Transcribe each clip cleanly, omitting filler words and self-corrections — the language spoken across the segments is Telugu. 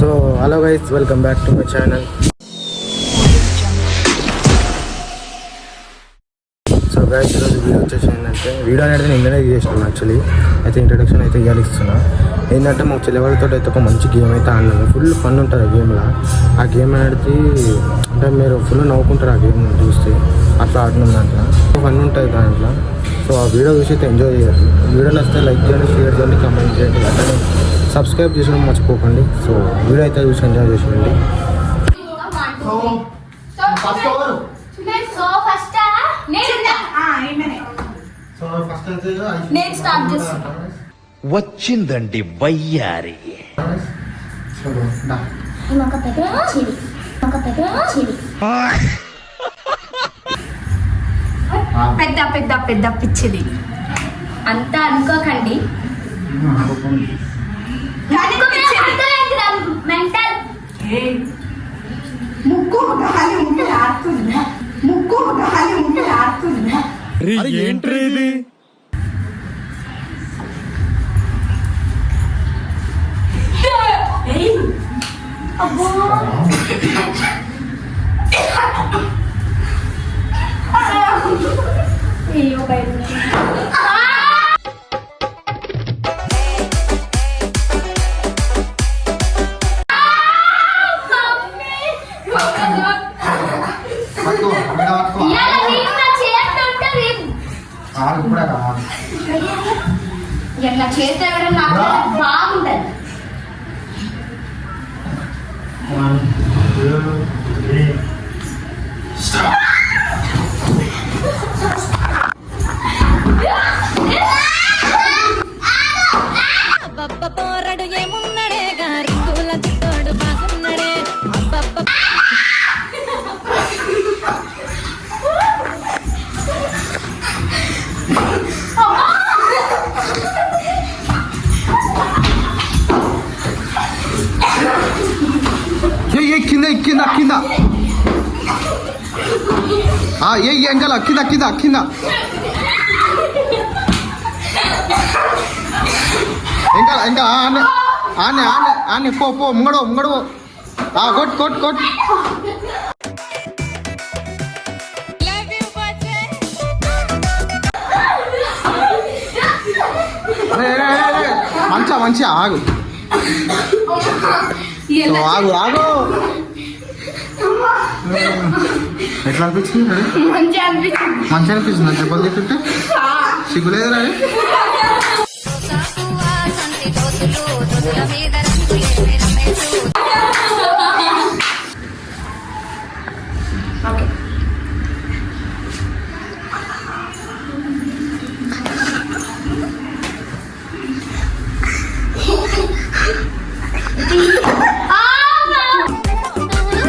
So hello guys, welcome back to my channel. So guys, ఈరోజు వీడియో వచ్చేసి ఏంటంటే, వీడియో అనేది నేను ఇంటర్నెట్ చేస్తున్నాను. యాక్చువల్లీ అయితే ఇంట్రడక్షన్ అయితే ఇవ్వాలిస్తున్నా. ఏంటంటే మా చెల్లెవాళ్ళతో అయితే ఒక మంచి గేమ్ అయితే ఆడినాను. ఫుల్ ఫన్ ఉంటుంది ఆ గేమ్లో. ఆ గేమ్ ఆడితే అంటే మీరు ఫుల్ నవ్వుకుంటారు ఆ గేమ్ చూస్తే. అట్లా ఆడినాం దాంట్లో ఫన్ ఉంటుంది దాంట్లో. సో ఆ వీడియో చూసి అయితే ఎంజాయ్ చేయాలి. వీడియోలో వస్తే లైక్ చేయండి, షేర్ చేయండి, కామెంట్ చేయండి, అట్లనే సబ్స్క్రైబ్ చేసుకోవడం మర్చిపోకండి. సో వీడియో అయితే చూసి ఎంజాయ్ చేసేయండి. వచ్చిందండి వయ్యారి. పెద్ద పెద్ద పెద్ద పిచ్చిది అంతా అనుకోకండి. మెంటల్ ముక్కు గాలి ఉంటే ఆడుతుందా? ముక్కు గాలి ఉంటే ఆడుతుందా? ఏంట్రీ ఇది? అబ్బో అయ్యో బయట ఎట్లా చేస్తే నాకు బాగుంటది. పోరడు ఏమున్నడే గారి కూల చిత్తోడు బాగున్నడే. కింద కింద కింద ఎంకల కింద కింద కింద ఇంకా ఇంకా ఆనే ఆనే ఆనే ఆనే పో పో ముంగడో ముంగడో కొట్ కొట్ కొట్ మంచిగా మంచిగా ఆగు ఆగు ఆగు. ఎట్లా అనిపించింది? మంచిగా అనిపిస్తుంది. దెబ్బలు తింటుంటే సిగ్గులేదు రా.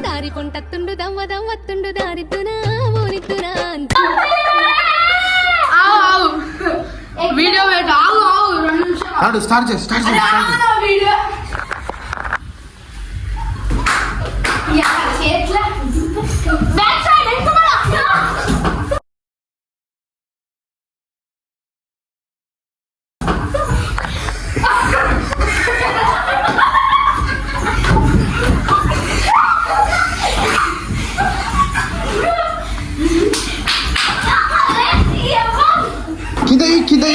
దారి పొంటత్తుండు దమ్మ దమ్మత్తుండు దారిద్దునా ఊరిద్దునా. వీడియో పెట్టు. ఆగు ఆగు 2 నిమిషాలు స్టార్ట్ చేసి స్టార్ట్ చేసి వీడియో. చేట్లా బ్యాక్ సైడ్ ఎంత కింద కింద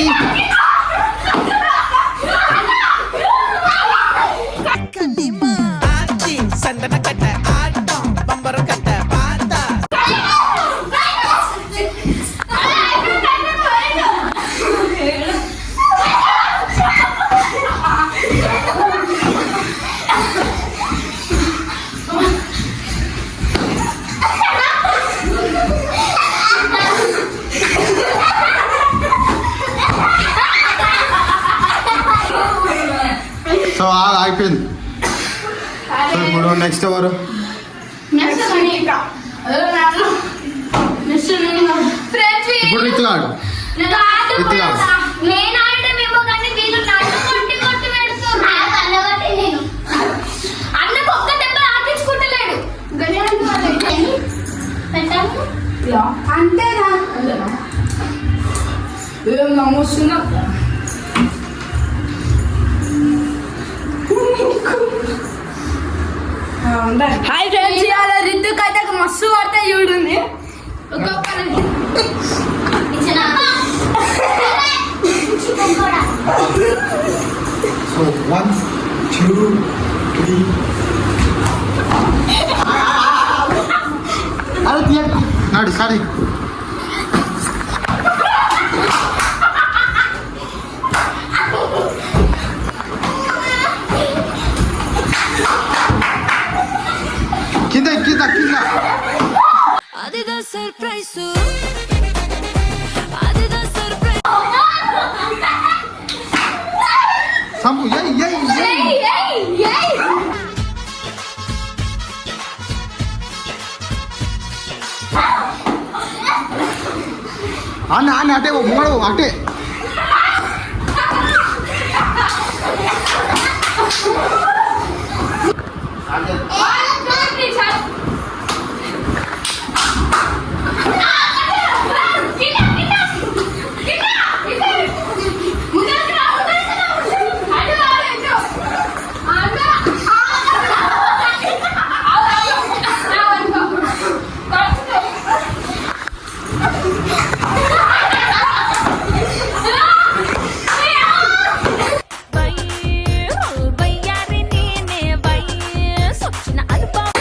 సో అయిపోయింది. సో ఇప్పుడు నెక్స్ట్ ఎవరు? ఇప్పుడు రితుగాడు. అంతేనా? ఏం నమ్మొస్తున్నా? హాయ్ ఫ్రెండ్స్ ఇవాళ రిద్దుకు అయితే మస్తు పడతాయి చూడండి సో 1 2 3 అరే తీయండి నాడు సారీ కింద కింద కింద అదిదా సర్ప్రైజ్ అదిదా సర్ప్రైజ్ సంపు ఏయ్ ఏయ్ ఏయ్ అన్న అన్న అటే మూడు అటే బయ్యారి నేనే బై సొచ్చిన అనుభవం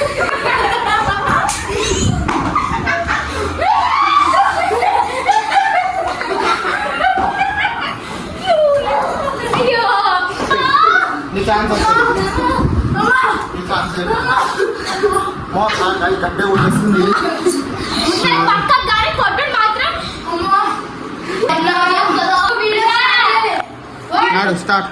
నీ ఛాన్స్ వస్తుంది నీ ఛాన్స్ గడ్డే వచ్చేస్తుంది పక్క గారి కొట్టడం మాత్రం నాడు స్టార్ట్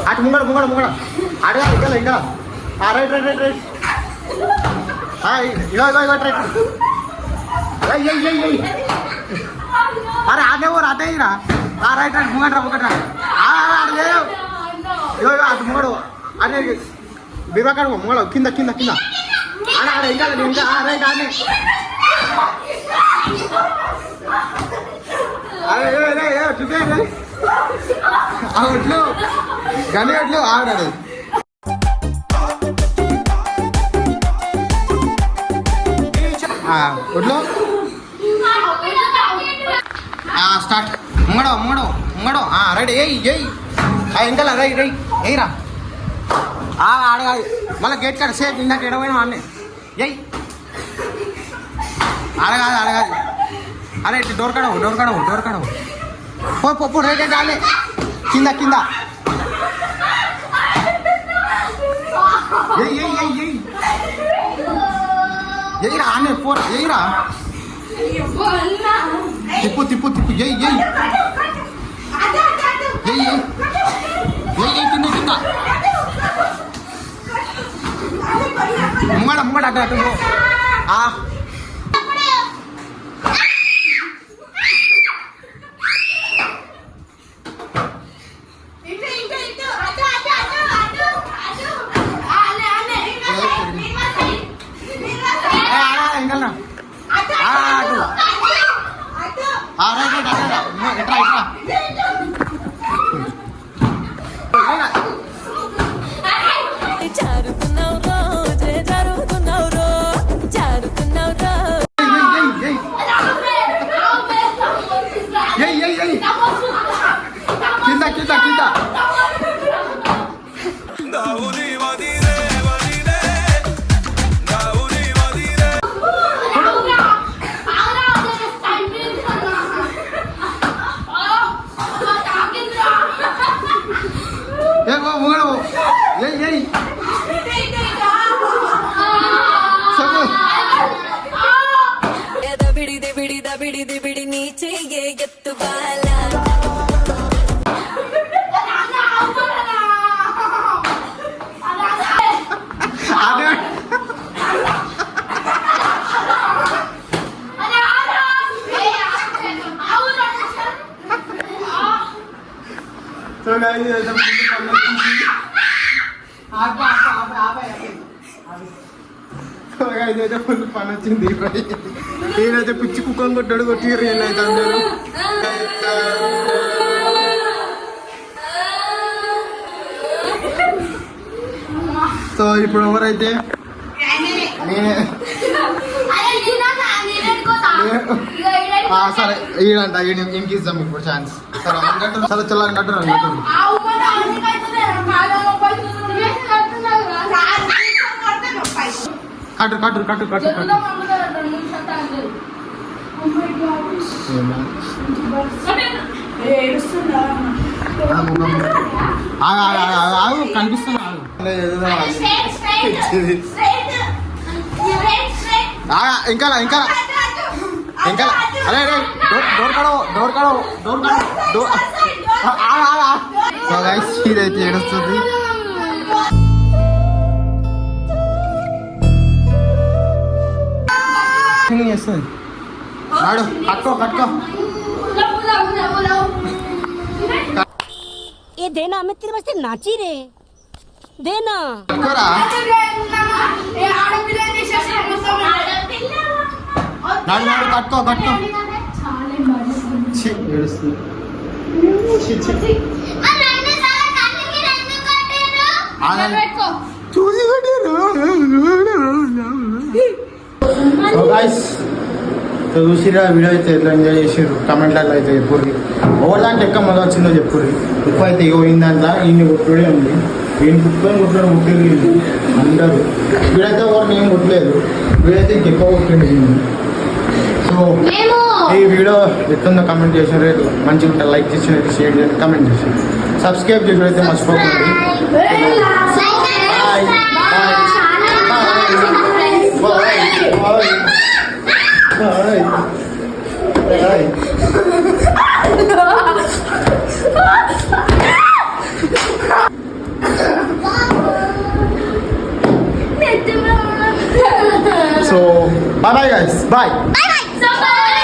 అటు ముంగడ ముంగడ ముంగడ అడగా ఇక్కడ ఇక్కడ రైట్ రైట్ రైట్ రైట్ ఇగో ఇగో ఇగో రైట్ అరే ఆడేవరు అటే ఇరా రైట్ రైట్ ముంగట ముంగట లేదు ఇగో ఇగో అటు ముంగడు అదే బిర్వాకాడు ముంగడ కింద కింద కింద ఆడ ఆడ ఇంకా ఇంకా రైట్ ఆడే అరే చూపే ఒట్లు గని ఒట్లు ఆడాడు ఒట్లు స్టార్ట్ ముంగడో ముంగడో ముంగడో రైట్ ఏయ్ ఏయ్ ఇంకా రై రై ఏయిరా ఆడగా మళ్ళీ గేట్ కాడ సేఫ్ ఇందాక ఎడపోయినా అన్నీ ఏయ్ అడగాదు అడగాదు అరే ఇట్లా డోర్ కడవు డోర్ కడవు డోర్ కడవు పప్పు రైట్ అంటే ఆలే కింద కింద ఎయిరా ఆనే ఫోర్ ఎయిరా తిప్పు తిప్పు తిప్పు ఎయ్ ఎయ్ ఎయ్ ఎయ్ కింద కింద ముంగడ ముంగడ అటు అటు జారుతున్నావు రోజే జరుగుతున్నావు బిడిది బిడి నీ చెయ్యే ఎత్తు బాల సో గైస్ అయితే ఫుల్ పని వచ్చింది నేనైతే పిచ్చి కుక్కని కొట్టాడు కొట్టిర్రు నేనైతే అందరూ సో ఇప్పుడు ఎవరైతే నేనే సరే ఈడంట ఇంక ఇద్దాం ఇప్పుడు ఛాన్స్ సరే సరే చల్లని కట్టురా కట్టు కట్టు కట్టు కట్టు కట్టు ఆగు కనిపిస్తుంది ఇంకా ఇంకా ఇంకా అరే డోర్ కడవు డోర్ కడవు డోర్ కడవు ఇదైతే ఏడుస్తుంది చేస్తుంది నాడు కట్టుకో కట్టుకో ये देना मैं तेरे वास्ते नाची रे देना కట్టుకోరా నాడు నాడు కట్టుకో కట్టుకో ఏడుస్తుంది చూసి సో గైస్ చూసిరా వీడియో అయితే ఎట్లా ఎంజాయ్ చేసారు కమెంట్లలో అయితే చెప్పుర్రి ఎవరి దాంట్లో ఎక్కువ మొదలు వచ్చిందో చెప్పుర్రి ఎక్కువ అయితే ఇగోయిన దాంట్లో ఈయన కొట్టుడే ఉంది ఈయన కుట్టుకొని కుట్టడం ముట్టింది అందరూ వీడైతే ఎవరిని ఏం కొట్టలేదు వీడైతే ఇంకెక్కువ కొట్టింది సో ఈ వీడియో ఎట్లుందో కమెంట్ చేసారు మంచిగా ఉంటే లైక్ చేసి షేర్ చేసి కమెంట్ చేసి సబ్స్క్రైబ్ చేసి అయితే మర్చిపోకండి Bye. So, bye guys. Bye. Bye.